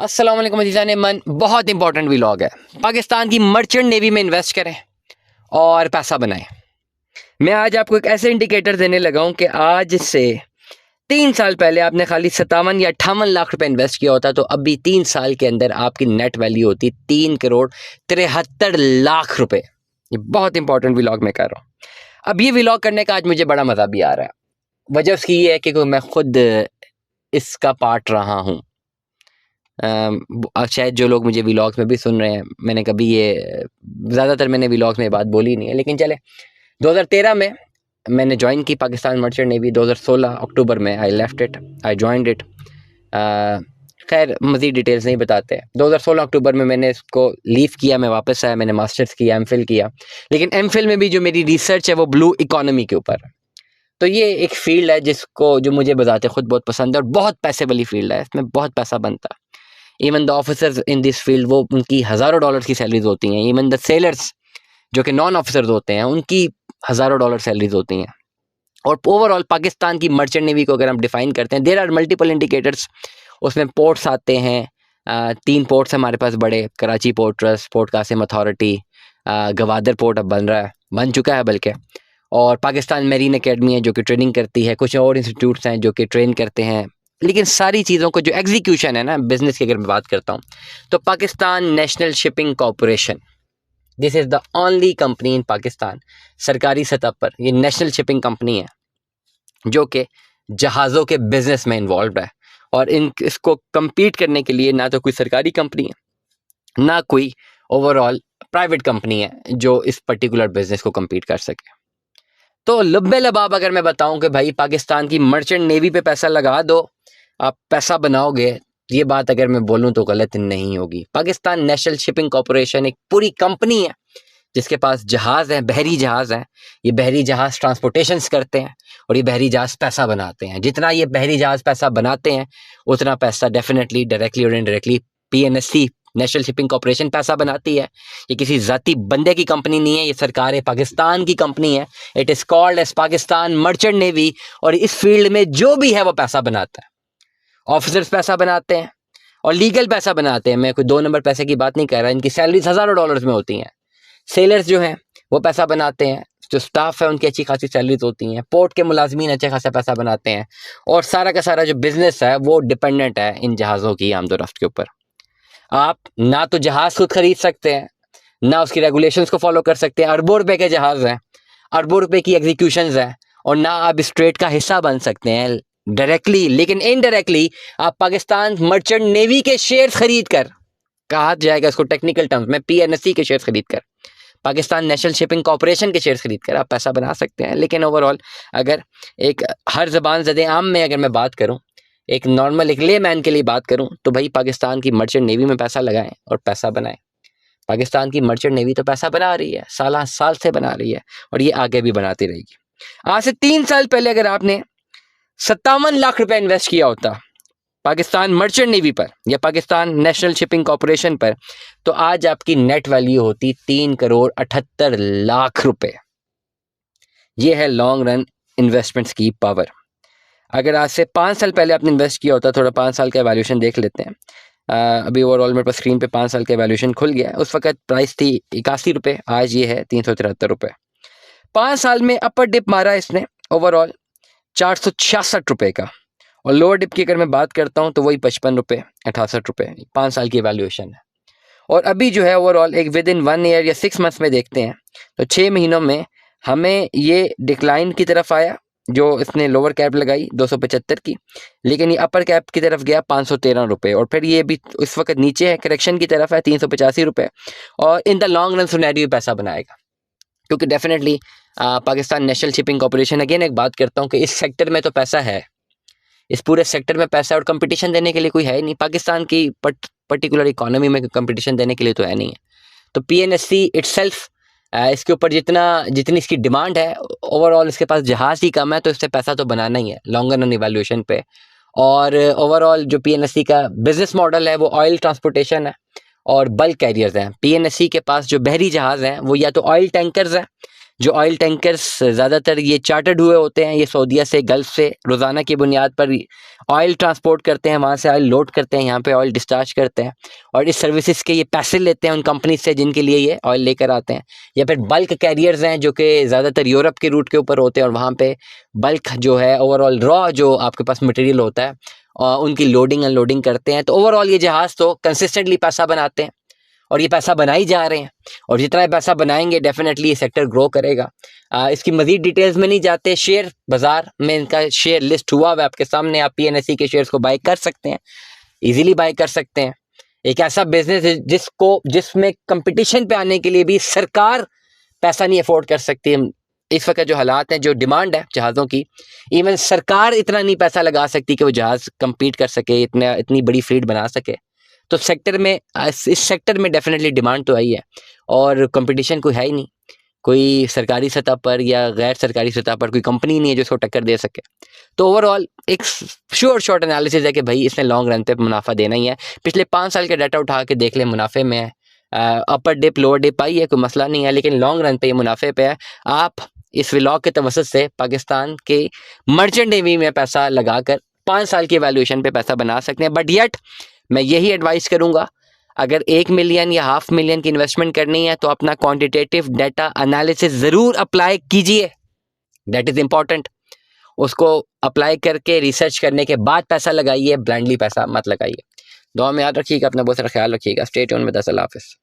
अस्सलाम वालेकुम अज़ीज़ान मन। बहुत इंपॉर्टेंट व्लॉग है। पाकिस्तान की मर्चेंट नेवी में इन्वेस्ट करें और पैसा बनाएं। मैं आज आपको एक ऐसे इंडिकेटर देने लगा हूं कि आज से 3 साल पहले आपने खाली 57 या 58 लाख रुपए इन्वेस्ट किया होता तो अभी 3 साल के अंदर आपकी नेट वैल्यू होती 3 करोड़ 73 लाख रुपए। ये बहुत इंपॉर्टेंट व्लॉग मैं कर रहा हूँ। अब ये व्लॉग करने का आज मुझे बड़ा मज़ा भी आ रहा है। वजह उसकी ये है कि मैं खुद इसका पार्ट रहा हूँ। शायद जो लोग मुझे व्लॉग्स में भी सुन रहे हैं, मैंने कभी ये ज़्यादातर मैंने व्लॉग्स में बात बोली नहीं है, लेकिन चले 2013 में मैंने ज्वाइन की पाकिस्तान मर्चेंट नेवी। 2016 अक्टूबर में I left it, I joined it. खैर मज़ीद डिटेल्स नहीं बताते। 2016 अक्टूबर में मैंने इसको लीव किया, मैं वापस आया, मैंने मास्टर्स किया, एमफिल किया। लेकिन एमफिल में भी जो मेरी रिसर्च है वो ब्लू इकोनॉमी के ऊपर है। तो ये एक फील्ड है जो मुझे बताते खुद बहुत पसंद है और बहुत पैसे वाली फील्ड है। इसमें बहुत पैसा बनता है। Even the officers in this field, वो उनकी हज़ारों डॉलर की सैलरीज होती हैं। इवन द सेलर्स जो कि नॉन ऑफिसर्स होते हैं, उनकी हज़ारों डॉलर सैलरीज होती हैं। और ओवरऑल पाकिस्तान की मर्चेंट नेवी को अगर हम डिफाइन करते हैं, देयर आर मल्टीपल इंडिकेटर्स। उसमें पोर्ट्स आते हैं, 3 पोर्ट्स हमारे पास बड़े, Karachi port trust, port Qasim authority, Gwadar port अब बन चुका है बल्कि, और पाकिस्तान मेरीन एकेडमी है जो कि ट्रेनिंग करती है। कुछ और इंस्टीट्यूट्स हैं जो कि ट्रेन करते हैं। लेकिन सारी चीज़ों को जो एग्जीक्यूशन है ना बिज़नेस की, अगर मैं बात करता हूँ तो Pakistan national shipping corporation, this is the only company इन पाकिस्तान, सरकारी सतह पर ये नेशनल शिपिंग कंपनी है जो कि जहाज़ों के बिज़नेस में इन्वॉल्व है। और इसको कम्पीट करने के लिए ना तो कोई सरकारी कंपनी है, ना कोई ओवरऑल प्राइवेट कंपनी है जो इस पर्टिकुलर बिज़नेस को कम्पीट कर सके। तो लब्बे लबाब अगर मैं बताऊं कि भाई पाकिस्तान की मर्चेंट नेवी पे पैसा लगा दो, आप पैसा बनाओगे, ये बात अगर मैं बोलूं तो गलत नहीं होगी। पाकिस्तान नेशनल शिपिंग कॉरपोरेशन एक पूरी कंपनी है जिसके पास जहाज़ हैं, बहरी जहाज़ हैं। ये बहरी जहाज़ ट्रांसपोर्टेशंस करते हैं और ये बहरी जहाज़ पैसा बनाते हैं। जितना ये बहरी जहाज़ पैसा बनाते हैं उतना पैसा डेफिनेटली डायरेक्टली और इनडायरेक्टली पीएनएससी नेशनल शिपिंग कॉरपोरेशन पैसा बनाती है। ये किसी ज़ाती बंदे की कंपनी नहीं है, ये सरकार पाकिस्तान की कंपनी है। It is called as Pakistan merchant navy. और इस फील्ड में जो भी है वो पैसा बनाता है। ऑफिसर्स पैसा बनाते हैं और लीगल पैसा बनाते हैं। मैं कोई 2 नंबर पैसे की बात नहीं कर रहा, इनकी सैलरीज हज़ारों डॉलर्स में होती हैं। सेलर्स जो हैं वो पैसा बनाते हैं, जो स्टाफ है उनकी अच्छी खासी सैलरीज होती हैं। पोर्ट के मुलाजमीन अच्छे खासा पैसा बनाते हैं। और सारा का सारा जो बिजनेस है वो डिपेंडेंट है इन जहाज़ों की आमदोरफ्त के ऊपर। आप ना तो जहाज़ खुद खरीद सकते हैं, ना उसकी रेगुलेशंस को फॉलो कर सकते हैं। अरबों रुपए के जहाज़ हैं, अरबों रुपए की एग्जीक्यूशंस हैं, और ना आप इस ट्रेड का हिस्सा बन सकते हैं डायरेक्टली। लेकिन इनडायरेक्टली आप पाकिस्तान मर्चेंट नेवी के शेयर्स खरीद कर, कहा जाएगा इसको टेक्निकल टर्म्स में, पीएनएससी के शेयर्स खरीद कर, पाकिस्तान नेशनल शिपिंग कॉरपोरेशन के शेयर्स खरीद कर आप पैसा बना सकते हैं। लेकिन ओवरऑल अगर एक हर ज़बान ज़दे आम में अगर मैं बात करूं, एक नॉर्मल एक ले मैन के लिए बात करूं, तो भाई पाकिस्तान की मर्चेंट नेवी में पैसा लगाएं और पैसा बनाएं। पाकिस्तान की मर्चेंट नेवी तो पैसा बना रही है, साल से बना रही है और ये आगे भी बनाती रहेगी। आज से 3 साल पहले अगर आपने 57 लाख रुपए इन्वेस्ट किया होता पाकिस्तान मर्चेंट नेवी पर या पाकिस्तान नेशनल शिपिंग कॉरपोरेशन पर, तो आज आपकी नेट वैल्यू होती 3 करोड़ 78 लाख रुपए। ये है लॉन्ग रन इन्वेस्टमेंट्स की पावर। अगर आज से 5 साल पहले आपने इन्वेस्ट किया होता, थोड़ा 5 साल का एवैल्यूएशन देख लेते हैं। अभी ओवरऑल मेरे पास स्क्रीन पे 5 साल का एवैल्यूएशन खुल गया है। उस वक्त प्राइस थी 81 रुपये, आज ये है 373 रुपये। 5 साल में अपर डिप मारा इसने ओवरऑल 466 रुपये का, और लोअर डिप की अगर मैं बात करता हूँ तो वही 55 रुपये 68 रुपये। 5 साल की वैल्यूएशन है। और अभी जो है ओवरऑल एक विद इन 1 ईयर या 6 मंथ्स में देखते हैं तो 6 महीनों में हमें ये डिक्लाइन की तरफ आया, जो इसने लोअर कैप लगाई 275 की, लेकिन ये अपर कैप की तरफ गया 513 रुपये, और फिर ये भी इस वक्त नीचे है, करेक्शन की तरफ है 385 रुपये। और in the long run scenario पैसा बनाएगा, क्योंकि definitely Pakistan national shipping corporation, again एक बात करता हूँ कि इस सेक्टर में तो पैसा है, इस पूरे सेक्टर में पैसा, और कंपटीशन देने के लिए कोई है नहीं। पाकिस्तान की पर्टिकुलर इकोनॉमी में कंपटीशन देने के लिए तो है नहीं है। तो पीएनएससी इटसेल्फ इसके ऊपर जितनी इसकी डिमांड है, ओवरऑल इसके पास जहाज़ ही कम है, तो इससे पैसा तो बनाना ही है लॉन्गर रन इवैल्यूएशन पे। और ओवरऑल जो पीएनएससी का बिजनेस मॉडल है वो ऑयल ट्रांसपोर्टेशन है और बल्क कैरियर्स हैं। पीएनएससी के पास जो बहरी जहाज़ हैं वो या तो ऑयल टैंकर्स हैं जो ऑयल टैंकर्स ज़्यादातर ये चार्टर्ड हुए होते हैं, ये सऊदीया से, गल्फ़ से रोज़ाना की बुनियाद पर ऑयल ट्रांसपोर्ट करते हैं, वहाँ से ऑयल लोड करते हैं, यहाँ पे ऑयल डिस्चार्ज करते हैं और इस सर्विसेज के ये पैसे लेते हैं उन कंपनी से जिनके लिए ये ऑयल लेकर आते हैं। या फिर बल्क कैरियर्स हैं जो कि ज़्यादातर यूरोप के रूट के ऊपर होते हैं और वहाँ पे बल्क जो है ओवरऑल रॉ जो आपके पास मटेरियल होता है उनकी लोडिंग अनलोडिंग करते हैं। तो ओवरऑल ये जहाज़ तो कंसिस्टेंटली पैसा बनाते हैं और ये पैसा बना ही जा रहे हैं और जितना पैसा बनाएंगे डेफिनेटली ये सेक्टर ग्रो करेगा। इसकी मज़ीद डिटेल्स में नहीं जाते। शेयर बाज़ार में इनका शेयर लिस्ट हुआ हुआ आपके सामने, आप PNSE के शेयर्स को बाई कर सकते हैं, इजीली बाई कर सकते हैं। एक ऐसा बिजनेस है जिसमें कंपटीशन पे आने के लिए भी सरकार पैसा नहीं अफोर्ड कर सकती। इस वक्त जो हालात हैं, जो डिमांड है जहाज़ों की, इवन सरकार इतना नहीं पैसा लगा सकती कि वो जहाज़ कम्पीट कर सके, इतनी बड़ी फ्लीट बना सके। तो सेक्टर में इस सेक्टर में डेफिनेटली डिमांड तो आई है और कंपटीशन कोई है ही नहीं, कोई सरकारी सतह पर या गैर सरकारी सतह पर कोई कंपनी नहीं है जो इसको टक्कर दे सके। तो ओवरऑल एक शॉर्ट एनालिसिस है कि भाई इसने लॉन्ग रन पे मुनाफा देना ही है। पिछले 5 साल के डाटा उठा के देख ले, मुनाफे में है। अपर डिप लोअर डिप आई है, कोई मसला नहीं है, लेकिन लॉन्ग रन पे ये मुनाफे पे है। आप इस व्लॉग के तवसत से पाकिस्तान के मर्चेंट नेवी में पैसा लगाकर 5 साल की वैल्यूएशन पे पैसा बना सकते हैं। बट येट मैं यही एडवाइस करूंगा, अगर 1 मिलियन या $500,000 की इन्वेस्टमेंट करनी है तो अपना क्वांटिटेटिव डाटा एनालिसिस ज़रूर अप्लाई कीजिए, दैट इज़ इम्पॉर्टेंट। उसको अप्लाई करके रिसर्च करने के बाद पैसा लगाइए, ब्लाइंडली पैसा मत लगाइए। दुआ में याद रखिएगा, अपना बहुत सारा ख्याल रखिएगा। Stay tuned with us. अल्लाह हाफ़िज़।